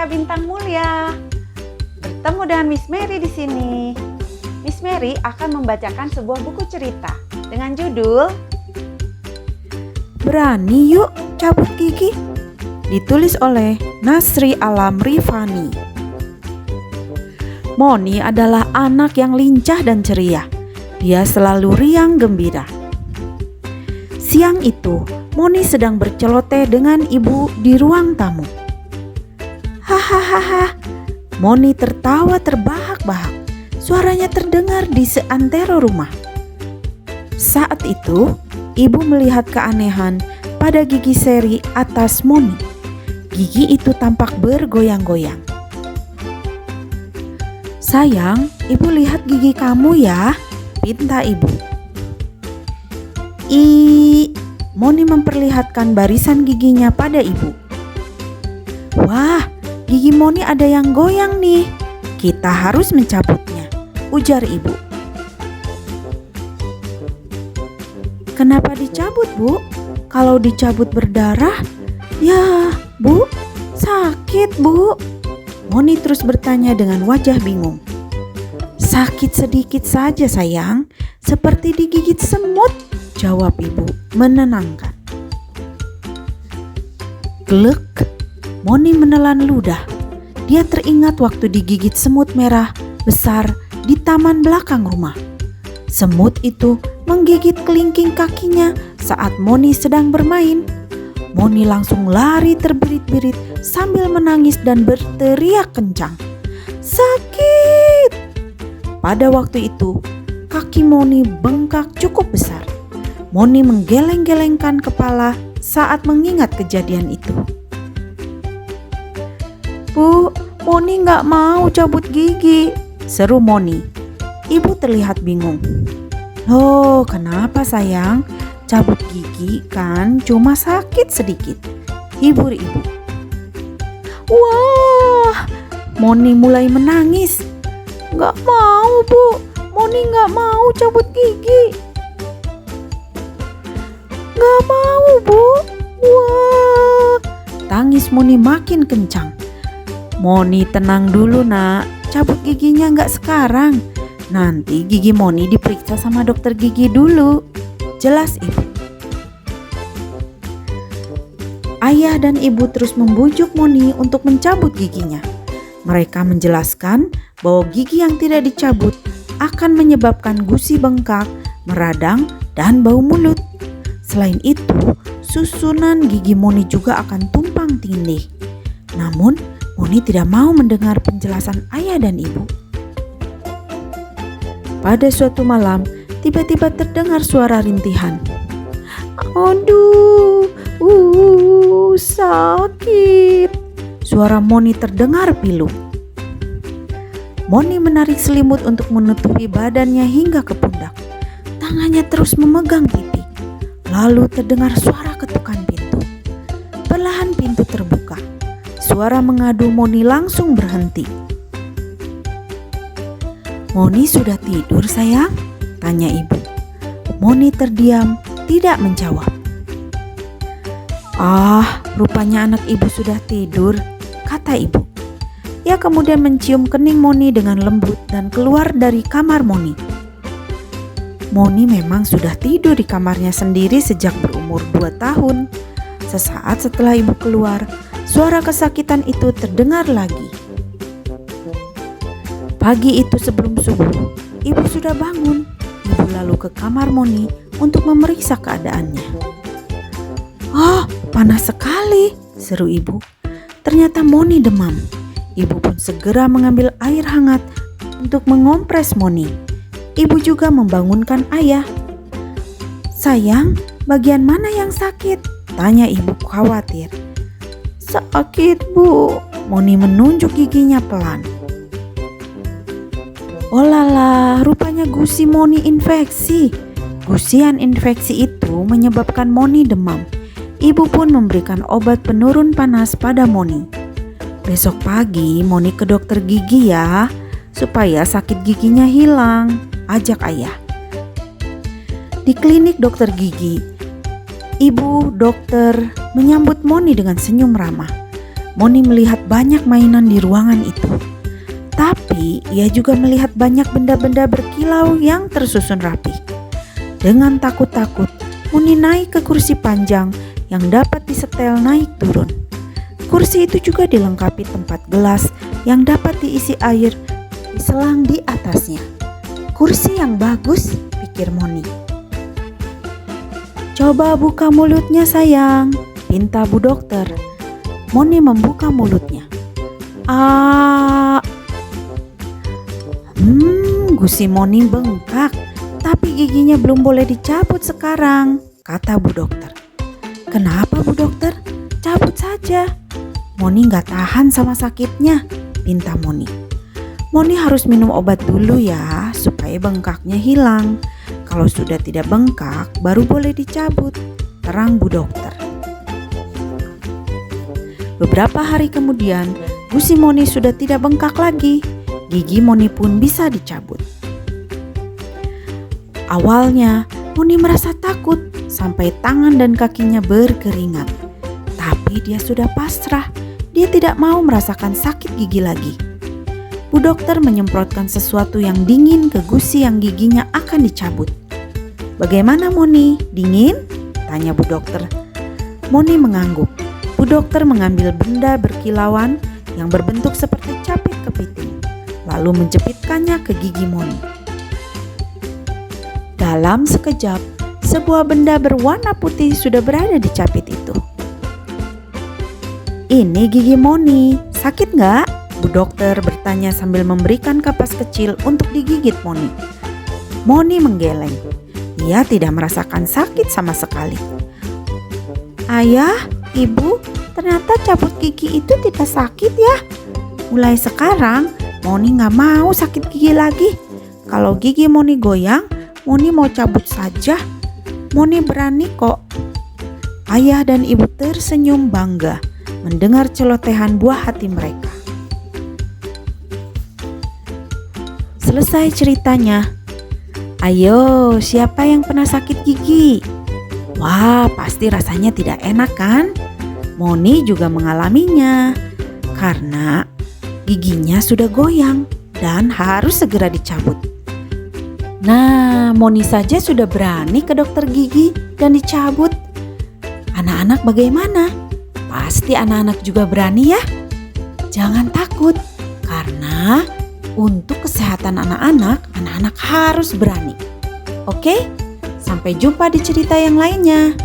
para bintang mulia. Bertemu dengan Miss Mary di sini. Miss Mary akan membacakan sebuah buku cerita dengan judul Berani Yuk Cabut Gigi, ditulis oleh Nasri Alam Rifani. Moni adalah anak yang lincah dan ceria. Dia selalu riang gembira. Siang itu, Moni sedang berceloteh dengan ibu di ruang tamu. Hahaha, Moni tertawa terbahak-bahak. Suaranya terdengar di seantero rumah. Saat itu, ibu melihat keanehan pada gigi seri atas Moni. Gigi itu tampak bergoyang-goyang. Sayang, ibu lihat gigi kamu ya, pinta ibu. Moni memperlihatkan barisan giginya pada ibu. Wah, gigi Moni ada yang goyang nih. Kita harus mencabutnya, ujar ibu. Kenapa dicabut, Bu? Kalau dicabut berdarah, ya, Bu, sakit, Bu. Moni terus bertanya dengan wajah bingung. Sakit sedikit saja sayang, seperti digigit semut, jawab ibu menenangkan. Glek, Moni menelan ludah. Dia teringat waktu digigit semut merah besar di taman belakang rumah. Semut itu menggigit kelingking kakinya saat Moni sedang bermain. Moni langsung lari terbirit-birit sambil menangis dan berteriak kencang. Sakit! Pada waktu itu, kaki Moni bengkak cukup besar. Moni menggeleng-gelengkan kepala saat mengingat kejadian itu. Bu, Moni gak mau cabut gigi, seru Moni. Ibu terlihat bingung. Loh, kenapa sayang? Cabut gigi kan cuma sakit sedikit, hibur ibu. Wah, Moni mulai menangis. Gak mau Bu, Moni gak mau cabut gigi. Gak mau Bu. Wah, tangis Moni makin kencang. Moni tenang dulu nak, cabut giginya gak sekarang. Nanti gigi Moni diperiksa sama dokter gigi dulu, jelas ibu. Ayah dan ibu terus membujuk Moni untuk mencabut giginya. Mereka menjelaskan bahwa gigi yang tidak dicabut akan menyebabkan gusi bengkak, meradang, dan bau mulut. Selain itu, susunan gigi Moni juga akan tumpang tindih. Namun, Moni tidak mau mendengar penjelasan ayah dan ibu. Pada suatu malam, tiba-tiba terdengar suara rintihan. Aduh, sakit. Suara Moni terdengar pilu. Moni menarik selimut untuk menutupi badannya hingga ke pundak. Tangannya terus memegang pipi. Lalu terdengar suara ketukan pintu. Perlahan pintu terbuka. Suara mengadu Moni langsung berhenti. Moni sudah tidur sayang? Tanya ibu. Moni terdiam, tidak menjawab. Ah, rupanya anak ibu sudah tidur, kata ibu. Ia kemudian mencium kening Moni dengan lembut dan keluar dari kamar Moni. Moni memang sudah tidur di kamarnya sendiri sejak berumur 2 tahun. Sesaat setelah ibu keluar, suara kesakitan itu terdengar lagi. Pagi itu sebelum subuh, ibu sudah bangun. Ibu lalu ke kamar Moni untuk memeriksa keadaannya. Oh, panas sekali, seru ibu. Ternyata Moni demam. Ibu pun segera mengambil air hangat untuk mengompres Moni. Ibu juga membangunkan ayah. Sayang, bagian mana yang sakit? Tanya ibu khawatir. Sakit Bu, Moni menunjuk giginya pelan. Oh lala, rupanya gusi Moni infeksi. Gusian infeksi itu menyebabkan Moni demam. Ibu pun memberikan obat penurun panas pada Moni. Besok pagi Moni ke dokter gigi ya, supaya sakit giginya hilang, ajak ayah. Di klinik dokter gigi, ibu dokter menyambut Moni dengan senyum ramah. Moni melihat banyak mainan di ruangan itu. Tapi ia juga melihat banyak benda-benda berkilau yang tersusun rapi. Dengan takut-takut, Moni naik ke kursi panjang yang dapat disetel naik turun. Kursi itu juga dilengkapi tempat gelas yang dapat diisi air di selang di atasnya. Kursi yang bagus, pikir Moni. Coba buka mulutnya sayang, pinta Bu Dokter. Moni membuka mulutnya. Gusi Moni bengkak, tapi giginya belum boleh dicabut sekarang, kata Bu Dokter. Kenapa Bu Dokter? Cabut saja. Moni gak tahan sama sakitnya, pinta Moni. Moni harus minum obat dulu ya, supaya bengkaknya hilang. Kalau sudah tidak bengkak, baru boleh dicabut, terang Bu Dokter. Beberapa hari kemudian, gusi Moni sudah tidak bengkak lagi. Gigi Moni pun bisa dicabut. Awalnya, Moni merasa takut sampai tangan dan kakinya berkeringat. Tapi dia sudah pasrah, dia tidak mau merasakan sakit gigi lagi. Bu Dokter menyemprotkan sesuatu yang dingin ke gusi yang giginya akan dicabut. Bagaimana Moni? Dingin? Tanya Bu Dokter. Moni mengangguk. Bu Dokter mengambil benda berkilauan yang berbentuk seperti capit kepiting, lalu menjepitkannya ke gigi Moni. Dalam sekejap, sebuah benda berwarna putih sudah berada di capit itu. Ini gigi Moni, sakit nggak? Bu Dokter bertanya sambil memberikan kapas kecil untuk digigit Moni. Moni menggeleng. Ia tidak merasakan sakit sama sekali. Ayah, Ibu, ternyata cabut gigi itu tidak sakit ya. Mulai sekarang, Moni nggak mau sakit gigi lagi. Kalau gigi Moni goyang, Moni mau cabut saja. Moni berani kok. Ayah dan ibu tersenyum bangga mendengar celotehan buah hati mereka. Selesai ceritanya. Ayo, siapa yang pernah sakit gigi? Wah, pasti rasanya tidak enak kan? Moni juga mengalaminya karena giginya sudah goyang dan harus segera dicabut. Nah, Moni saja sudah berani ke dokter gigi dan dicabut. Anak-anak bagaimana? Pasti anak-anak juga berani ya? Jangan takut, karena untuk kesehatan anak-anak, anak-anak harus berani. Oke, sampai jumpa di cerita yang lainnya.